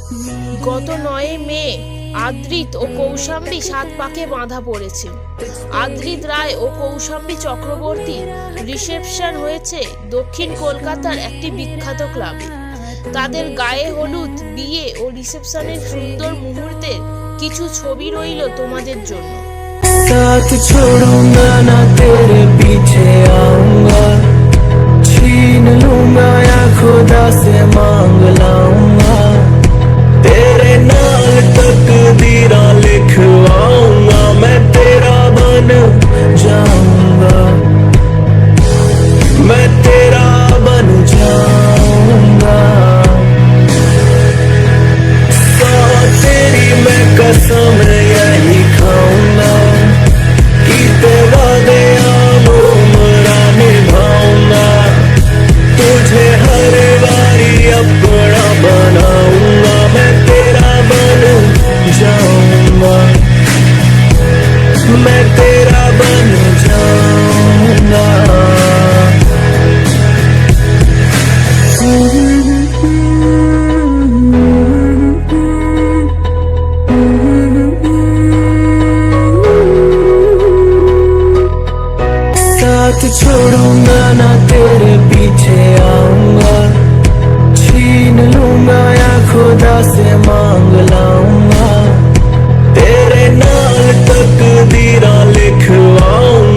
গত 9 মে আদ্রিত ও কৌশাম্বী 7 পাকে বাঁধা পড়েছে। আদ্রিত রায় ও কৌশাম্বী চক্রবর্তীর রিসেপশন হয়েছে দক্ষিণ কলকাতার একটি বিখ্যাত ক্লাবে। তাদের গায়ে হলুদ, বিয়ে ও রিসেপশনের সুন্দর মুহূর্তের কিছু ছবি রইল তোমাদের জন্য। साथ छोड़ूंगा ना तेरे पीछे आऊंगा, छीन लूंगा या खुदा से मांग लाऊंगा, तेरे नाल तकदीरा लिखवाऊंगा, मैं तेरा बन जाऊंगा, मैं तेरा बन जाऊंगा। सौ तेरी मैं कसम यही खाऊंगा, तेरा दया मेरा निभाऊंगा, तुझे हर बारी अपना बनाऊंगा, मैं तेरा बन जाऊंगा, मैं तेरा बन जाऊंगा। साथ छोड़ूंगा ना तेरे पीछे आऊंगा, छीन लूंगा या खुदा से मांग लाऊंगा, तेरे नाल तकदीरा लिखवाऊंगा,